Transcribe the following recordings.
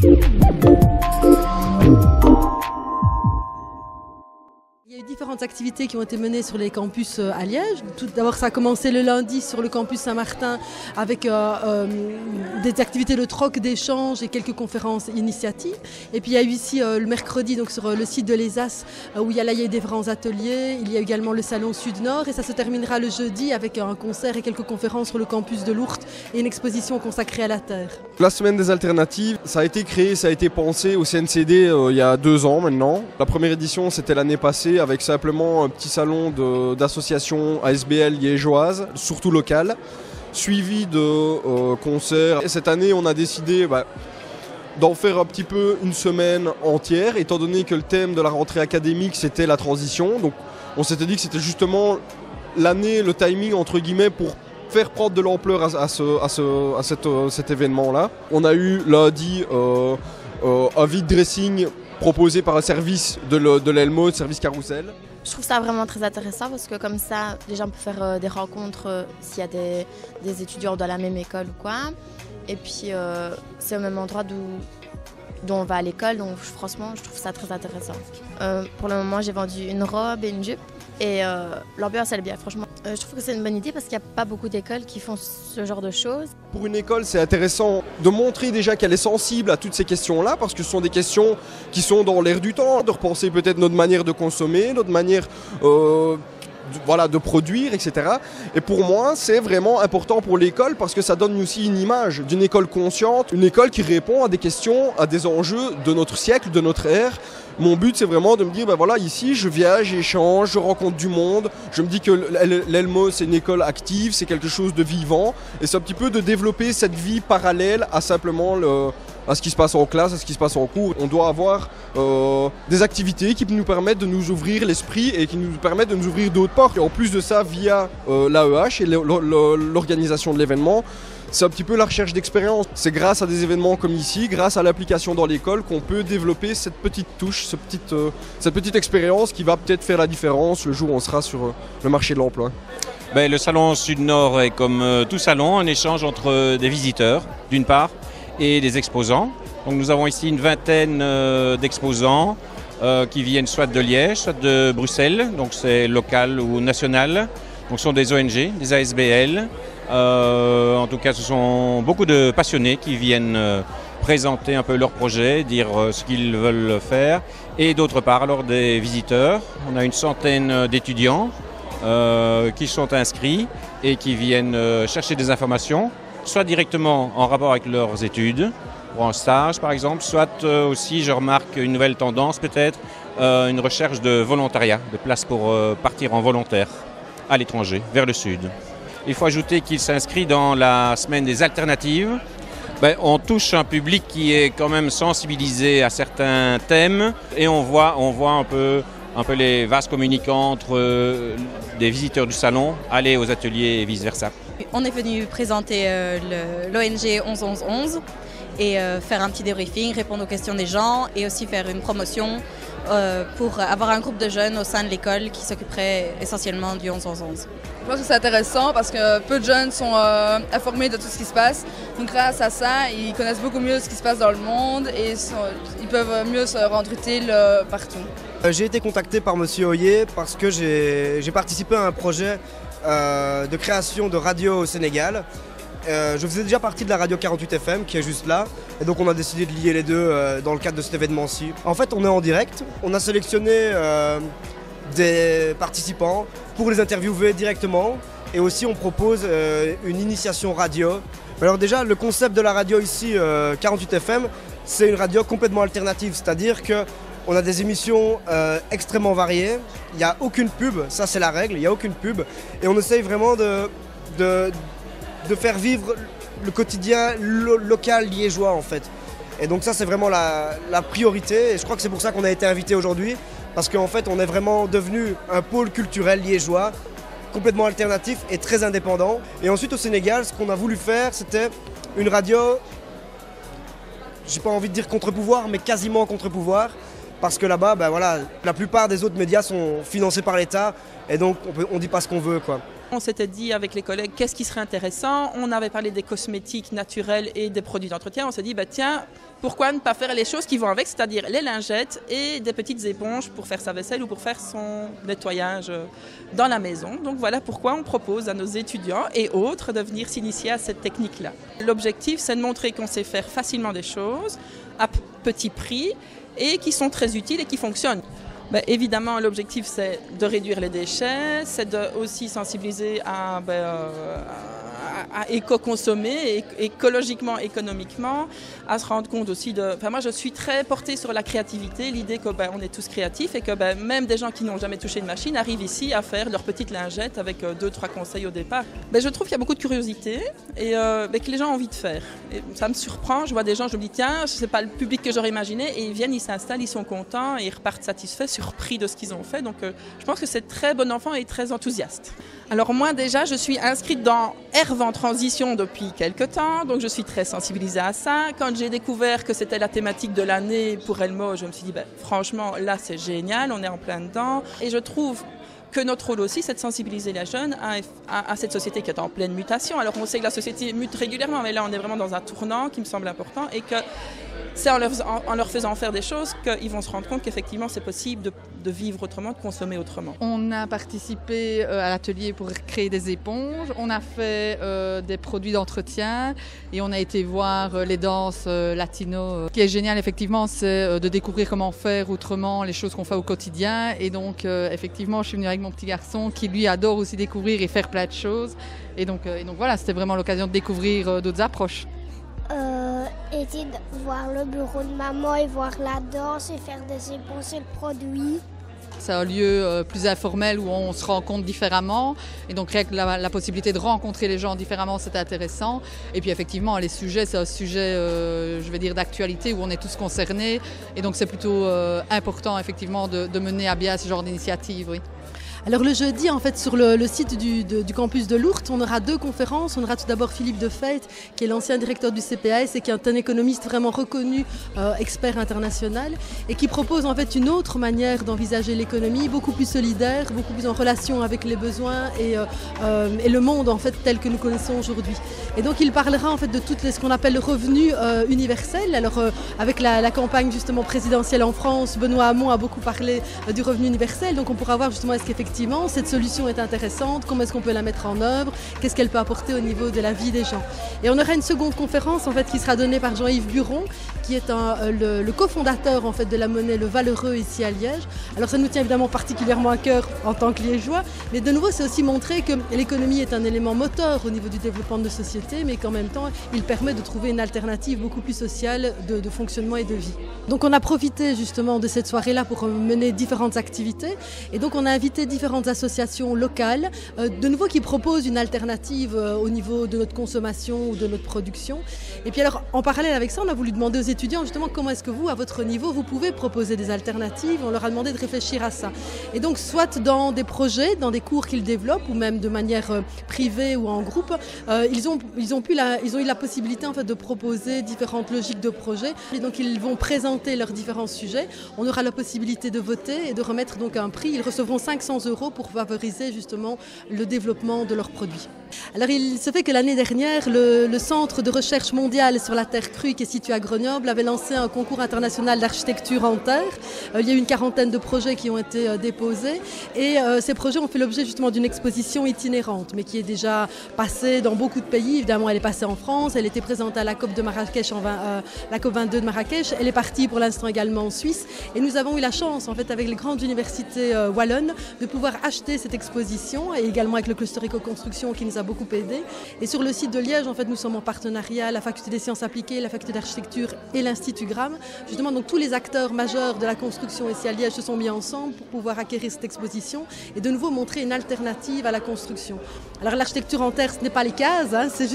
Il y a eu différentes activités qui ont été menées sur les campus à Liège. Tout d'abord, ça a commencé le lundi sur le campus Saint-Martin avec des activités de troc, d'échange et quelques conférences initiatives. Et puis il y a eu ici le mercredi donc sur le site de l'ESAS où il y a eu différents ateliers. Il y a également le salon Sud-Nord et ça se terminera le jeudi avec un concert et quelques conférences sur le campus de Lourdes et une exposition consacrée à la Terre. La semaine des alternatives, ça a été créé, ça a été pensé au CNCD il y a 2 ans maintenant. La première édition c'était l'année passée avec simplement un petit salon d'associations ASBL liégeoises, surtout locales, suivi de concerts. Et cette année, on a décidé d'en faire un petit peu une semaine entière, étant donné que le thème de la rentrée académique, c'était la transition. Donc on s'était dit que c'était justement l'année, le timing, entre guillemets, pour faire prendre de l'ampleur à cet événement-là. On a eu lundi un vide dressing proposé par un service de l'Elmo, service Carousel. Je trouve ça vraiment très intéressant parce que comme ça, les gens peuvent faire des rencontres s'il y a des étudiants dans la même école ou quoi. Et puis c'est au même endroit d'où on va à l'école, donc franchement, je trouve ça très intéressant. Pour le moment, j'ai vendu une robe et une jupe et l'ambiance, elle est bien, franchement. Je trouve que c'est une bonne idée parce qu'il n'y a pas beaucoup d'écoles qui font ce genre de choses. Pour une école, c'est intéressant de montrer déjà qu'elle est sensible à toutes ces questions-là parce que ce sont des questions qui sont dans l'air du temps, de repenser peut-être notre manière de consommer, notre manière de produire, etc. Et pour moi, c'est vraiment important pour l'école parce que ça donne aussi une image d'une école consciente, une école qui répond à des questions, à des enjeux de notre siècle, de notre ère. Mon but, c'est vraiment de me dire, ici, je viens, j'échange, je rencontre du monde. Je me dis que l'Elmo, c'est une école active, c'est quelque chose de vivant. Et c'est un petit peu de développer cette vie parallèle à simplement à ce qui se passe en classe, à ce qui se passe en cours. On doit avoir des activités qui nous permettent de nous ouvrir l'esprit et qui nous permettent de nous ouvrir d'autres portes. Et en plus de ça, via l'AEH et l'organisation de l'événement, c'est un petit peu la recherche d'expérience. C'est grâce à des événements comme ici, grâce à l'application dans l'école, qu'on peut développer cette petite touche, cette petite expérience qui va peut-être faire la différence le jour où on sera sur le marché de l'emploi. Le salon Sud-Nord est comme tout salon, un échange entre des visiteurs, d'une part, et des exposants. Donc nous avons ici une vingtaine d'exposants qui viennent soit de Liège, soit de Bruxelles, donc c'est local ou national. Donc ce sont des ONG, des ASBL. En tout cas, ce sont beaucoup de passionnés qui viennent présenter un peu leurs projets, dire ce qu'ils veulent faire. Et d'autre part, alors des visiteurs. On a une centaine d'étudiants qui sont inscrits et qui viennent chercher des informations, soit directement en rapport avec leurs études, pour un stage par exemple, soit aussi, je remarque une nouvelle tendance peut-être, une recherche de volontariat, de place pour partir en volontaire à l'étranger, vers le sud. Il faut ajouter qu'il s'inscrit dans la semaine des alternatives. On touche un public qui est quand même sensibilisé à certains thèmes et on voit un peu les vases communicants entre des visiteurs du salon, aller aux ateliers et vice-versa. On est venu présenter l'ONG 11-11-11 et faire un petit débriefing, répondre aux questions des gens et aussi faire une promotion pour avoir un groupe de jeunes au sein de l'école qui s'occuperait essentiellement du 11-11-11. Je pense que c'est intéressant parce que peu de jeunes sont informés de tout ce qui se passe. Donc grâce à ça, ils connaissent beaucoup mieux ce qui se passe dans le monde et ils peuvent mieux se rendre utiles partout. J'ai été contacté par Monsieur Oyer parce que j'ai participé à un projet de création de radio au Sénégal. Je faisais déjà partie de la radio 48 FM qui est juste là et donc on a décidé de lier les deux dans le cadre de cet événement-ci. En fait, on est en direct, on a sélectionné des participants pour les interviewer directement et aussi on propose une initiation radio. Alors déjà, le concept de la radio ici, 48 FM, c'est une radio complètement alternative, c'est-à-dire qu'on a des émissions extrêmement variées, il n'y a aucune pub, ça c'est la règle, il n'y a aucune pub et on essaye vraiment de faire vivre le quotidien local liégeois en fait. Et donc ça c'est vraiment la priorité et je crois que c'est pour ça qu'on a été invité aujourd'hui parce qu'en fait on est vraiment devenu un pôle culturel liégeois complètement alternatif et très indépendant. Et ensuite au Sénégal, ce qu'on a voulu faire, c'était une radio, j'ai pas envie de dire contre-pouvoir, mais quasiment contre-pouvoir. Parce que là-bas, la plupart des autres médias sont financés par l'État et donc on dit pas ce qu'on veut, quoi. On s'était dit avec les collègues qu'est-ce qui serait intéressant. On avait parlé des cosmétiques naturels et des produits d'entretien. On s'est dit tiens, pourquoi ne pas faire les choses qui vont avec, c'est-à-dire les lingettes et des petites éponges pour faire sa vaisselle ou pour faire son nettoyage dans la maison. Donc voilà pourquoi on propose à nos étudiants et autres de venir s'initier à cette technique-là. L'objectif, c'est de montrer qu'on sait faire facilement des choses à petit prix et qui sont très utiles et qui fonctionnent. Évidemment, l'objectif, c'est de réduire les déchets, c'est de aussi sensibiliser à éco-consommer, écologiquement, économiquement, à se rendre compte aussi de... moi, je suis très portée sur la créativité, l'idée qu'on est tous créatifs et que même des gens qui n'ont jamais touché une machine arrivent ici à faire leur petite lingette avec 2-3 conseils au départ. Je trouve qu'il y a beaucoup de curiosité et que les gens ont envie de faire. Et ça me surprend, je vois des gens, je me dis tiens, ce n'est pas le public que j'aurais imaginé et ils viennent, ils s'installent, ils sont contents et ils repartent satisfaits, surpris de ce qu'ils ont fait. Donc je pense que c'est très bon enfant et très enthousiaste. Alors moi déjà, je suis inscrite dans Herve en transition depuis quelques temps, donc je suis très sensibilisée à ça. Quand j'ai découvert que c'était la thématique de l'année pour Elmo, je me suis dit franchement là c'est génial, on est en plein dedans. Et je trouve que notre rôle aussi, c'est de sensibiliser les jeunes à cette société qui est en pleine mutation. Alors on sait que la société mute régulièrement, mais là on est vraiment dans un tournant qui me semble important et que c'est en leur faisant faire des choses qu'ils vont se rendre compte qu'effectivement c'est possible de vivre autrement, de consommer autrement. On a participé à l'atelier pour créer des éponges, on a fait des produits d'entretien et on a été voir les danses latino. Ce qui est génial effectivement, c'est de découvrir comment faire autrement les choses qu'on fait au quotidien et donc effectivement je suis venue avec mon petit garçon qui lui adore aussi découvrir et faire plein de choses et donc voilà, c'était vraiment l'occasion de découvrir d'autres approches. Et de voir le bureau de maman et voir la danse et faire des éponges et le produit. C'est un lieu plus informel où on se rencontre différemment et donc la possibilité de rencontrer les gens différemment, c'est intéressant. Et puis effectivement, les sujets, c'est un sujet, je vais dire, d'actualité où on est tous concernés et donc c'est plutôt important effectivement de mener à bien ce genre d'initiative, oui. Alors le jeudi, en fait, sur le site du campus de Lourdes, on aura 2 conférences. On aura tout d'abord Philippe Defeit, qui est l'ancien directeur du CPAS et qui est un économiste vraiment reconnu, expert international, et qui propose en fait une autre manière d'envisager l'économie, beaucoup plus solidaire, beaucoup plus en relation avec les besoins et le monde en fait tel que nous connaissons aujourd'hui. Et donc il parlera en fait de ce qu'on appelle le revenu universel. Alors avec la campagne justement présidentielle en France, Benoît Hamon a beaucoup parlé du revenu universel. Donc on pourra voir justement est-ce qu'effectivement cette solution est intéressante, comment est-ce qu'on peut la mettre en œuvre, qu'est-ce qu'elle peut apporter au niveau de la vie des gens. Et on aura une seconde conférence en fait qui sera donnée par Jean-Yves Buron, qui est le cofondateur en fait de la monnaie Le Valeureux ici à Liège. Alors ça nous tient évidemment particulièrement à cœur en tant que Liégeois, mais de nouveau c'est aussi montrer que l'économie est un élément moteur au niveau du développement de société, mais qu'en même temps il permet de trouver une alternative beaucoup plus sociale de fonctionnement et de vie. Donc on a profité justement de cette soirée-là pour mener différentes activités et donc on a invité différentes associations locales, de nouveau qui proposent une alternative au niveau de notre consommation ou de notre production. Et puis alors en parallèle avec ça, on a voulu demander aux étudiants justement comment est-ce que vous, à votre niveau, vous pouvez proposer des alternatives. On leur a demandé de réfléchir à ça. Et donc soit dans des projets, dans des cours qu'ils développent ou même de manière privée ou en groupe, ils ont eu la possibilité en fait de proposer différentes logiques de projets. Et donc ils vont présenter leurs différents sujets. On aura la possibilité de voter et de remettre donc un prix. Ils recevront 500 € pour favoriser justement le développement de leurs produits. Alors il se fait que l'année dernière, le Centre de recherche mondiale sur la terre crue qui est situé à Grenoble avait lancé un concours international d'architecture en terre. Il y a eu une 40aine de projets qui ont été déposés et ces projets ont fait l'objet justement d'une exposition itinérante mais qui est déjà passée dans beaucoup de pays. Évidemment elle est passée en France, elle était présentée à la COP de Marrakech, la COP 22 de Marrakech, elle est partie pour l'instant également en Suisse et nous avons eu la chance en fait avec les grandes universités wallonnes de pouvoir acheter cette exposition et également avec le cluster éco-construction qui nous a beaucoup aidé. Et sur le site de Liège, en fait, nous sommes en partenariat, la faculté des sciences appliquées, la faculté d'architecture et l'Institut Gramme. Justement, donc tous les acteurs majeurs de la construction ici à Liège se sont mis ensemble pour pouvoir acquérir cette exposition et de nouveau montrer une alternative à la construction. Alors l'architecture en terre, ce n'est pas les cases, hein, c'est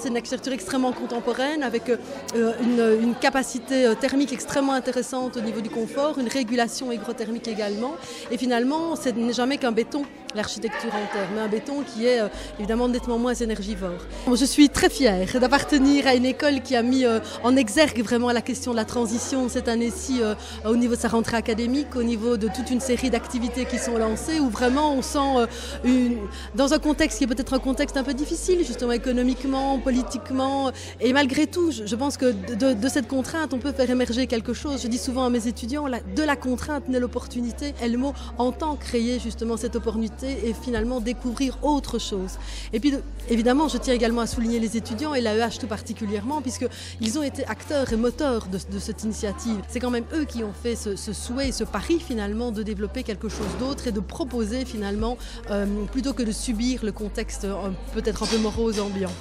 une architecture extrêmement contemporaine avec une capacité thermique extrêmement intéressante au niveau du confort, une régulation hygrothermique également. Et finalement, ce n'est jamais qu'un béton l'architecture en terre, mais un béton qui est évidemment nettement moins énergivore. Je suis très fière d'appartenir à une école qui a mis en exergue vraiment la question de la transition cette année-ci au niveau de sa rentrée académique, au niveau de toute une série d'activités qui sont lancées, où vraiment on sent dans un contexte qui est peut-être un contexte un peu difficile, justement économiquement, politiquement, et malgré tout, je pense que de cette contrainte, on peut faire émerger quelque chose. Je dis souvent à mes étudiants, de la contrainte naît l'opportunité. Elmo entend créer justement cette opportunité et finalement découvrir autre chose. Et puis évidemment, je tiens également à souligner les étudiants et l'AEH tout particulièrement, puisqu'ils ont été acteurs et moteurs de cette initiative. C'est quand même eux qui ont fait ce souhait et ce pari finalement de développer quelque chose d'autre et de proposer finalement, plutôt que de subir le contexte peut-être un peu morose ambiant.